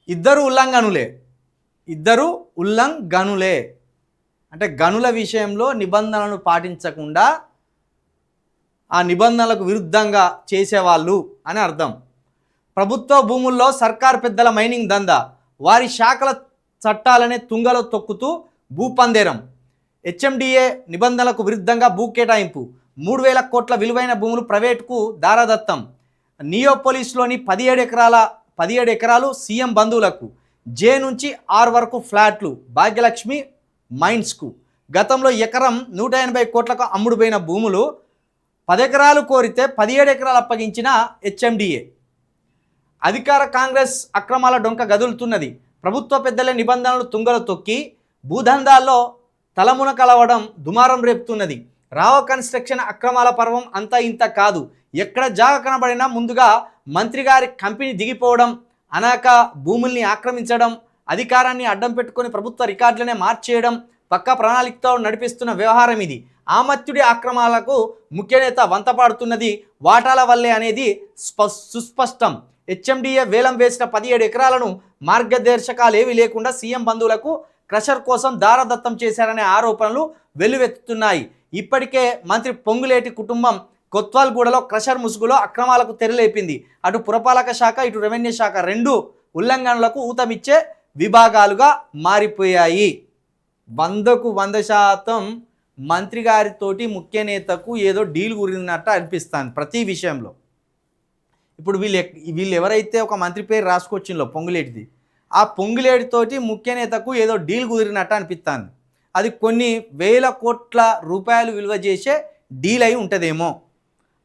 ఇద్దరు ఉల్లంఘనులే ఇద్దరు ఉల్లంఘనులే అంటే గనుల విషయంలో నిబంధనలను పాటించకుండా ఆ నిబంధనలకు విరుద్ధంగా చేసేవాళ్ళు అని అర్థం. ప్రభుత్వ భూముల్లో సర్కార్ పెద్దల మైనింగ్ దందా, వారి శాఖల చట్టాలనే తుంగలో తొక్కుతూ భూపందేరం, హెచ్ఎండిఏ నిబంధనలకు విరుద్ధంగా భూ కేటాయింపు, 3,000 కోట్ల విలువైన భూములు ప్రైవేటుకు దారాదత్తం, నియోపోలిస్లోని 17 ఎకరాలు సీఎం బంధువులకు, జే నుంచి ఆర్ వరకు ఫ్లాట్లు భాగ్యలక్ష్మి మైన్స్కు. గతంలో ఎకరం 180 కోట్లకు అమ్ముడుపోయిన భూములు 10 ఎకరాలు కోరితే 17 ఎకరాలు అప్పగించిన హెచ్ఎండిఏ. అధికార కాంగ్రెస్ అక్రమాల డొంక గదులుతున్నది. ప్రభుత్వ పెద్దల నిబంధనలు తుంగలో తొక్కి భూదందాల్లో తలమునకలవడం దుమారం రేపుతున్నది. రావ కన్స్ట్రక్షన్ అక్రమాల పర్వం అంతా ఇంత కాదు. ఎక్కడ జాగ కనబడినా ముందుగా మంత్రి గారి కంపెనీ దిగిపోవడం, అనాక భూముల్ని ఆక్రమించడం, అధికారాన్ని అడ్డం పెట్టుకొని ప్రభుత్వ రికార్డులనే మార్చేయడం పక్కా ప్రణాళికతో నడిపిస్తున్న వ్యవహారం ఇది. ఆమత్యుడి అక్రమాలకు ముఖ్య నేత వంతపాడుతున్నది వాటాల వల్లే అనేది సుస్పష్టం. హెచ్ఎండిఏ వేలం వేసిన 17 ఎకరాలను మార్గదర్శకాలు ఏవి లేకుండా సీఎం బంధువులకు క్రషర్ కోసం దారదత్తం చేశారనే ఆరోపణలు వెల్లువెత్తుతున్నాయి. ఇప్పటికే మంత్రి పొంగులేటి కుటుంబం కొత్వాల్గూడలో క్రషర్ ముసుగులో అక్రమాలకు తెరలేపింది. అటు పురపాలక శాఖ, ఇటు రెవెన్యూ శాఖ రెండు ఉల్లంఘనలకు ఊతమిచ్చే విభాగాలుగా మారిపోయాయి. 100కు 100% మంత్రి గారితోటి ముఖ్య నేతకు ఏదో డీల్ గురినట్టు అనిపిస్తుంది ప్రతి విషయంలో. ఇప్పుడు వీళ్ళు ఎవరైతే ఒక మంత్రి పేరు రాసుకొచ్చిందో పొంగులేటిది, ఆ పొంగులేటితోటి ముఖ్య నేతకు ఏదో డీల్ కుదిరినట్టు అనిపిస్తుంది. అది కొన్ని వేల కోట్ల రూపాయలు విలువ చేసే డీల్ అయి ఉంటుందేమో.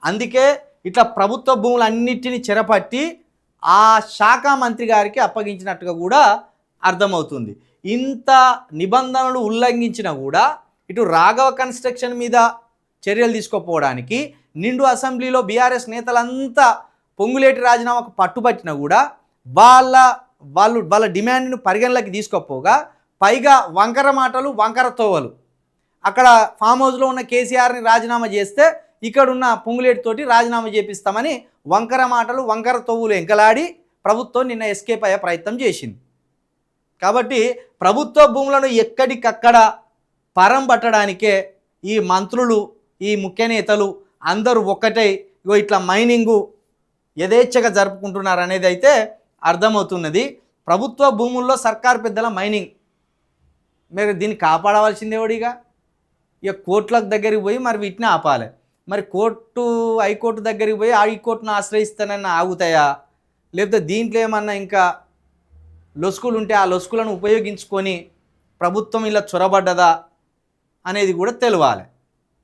అందుకే ఇట్లా ప్రభుత్వ భూములన్నిటిని చెరపట్టి ఆ శాఖ మంత్రి గారికి అప్పగించినట్టుగా కూడా అర్థమవుతుంది. ఇంత నిబంధనలు ఉల్లంఘించినా కూడా ఇటు రాఘవ కన్స్ట్రక్షన్ మీద చర్యలు తీసుకోపోవడానికి నిండు అసెంబ్లీలో బీఆర్ఎస్ నేతలంతా పొంగులేటి రాజీనామాకు పట్టుబట్టినా కూడా వాళ్ళ డిమాండ్ను పరిగణలోకి తీసుకోపోగా పైగా వంకర మాటలు, వంకర తోవలు. అక్కడ ఫామ్ హౌస్లో ఉన్న కేసీఆర్ని రాజీనామా చేస్తే ఇక్కడున్న పొంగులేటితోటి రాజీనామా చేపిస్తామని వంకర మాటలు, వంకర తోవులు ఎంకలాడి ప్రభుత్వం నిన్న ఎస్కేప్ అయ్యే ప్రయత్నం చేసింది. కాబట్టి ప్రభుత్వ భూములను ఎక్కడికక్కడ పరం పట్టడానికే ఈ మంత్రులు, ఈ ముఖ్య నేతలు అందరూ ఒక్కటై ఇట్లా మైనింగు యథేచ్ఛగా జరుపుకుంటున్నారు అనేది అయితే అర్థమవుతున్నది. ప్రభుత్వ భూముల్లో సర్కారు పెద్దల మైనింగ్, మీరు దీన్ని కాపాడవలసిందే వాడిగా. ఇక కోర్టులకు దగ్గరికి పోయి మరి వీటిని ఆపాలి. మరి హైకోర్టు దగ్గరికి పోయి హైకోర్టును ఆశ్రయిస్తానని ఆగుతాయా, లేకపోతే దీంట్లో ఏమన్నా ఇంకా లొసుకులు ఉంటే ఆ లొసుకులను ఉపయోగించుకొని ప్రభుత్వం ఇలా చొరబడ్డదా అనేది కూడా తెలియాలి.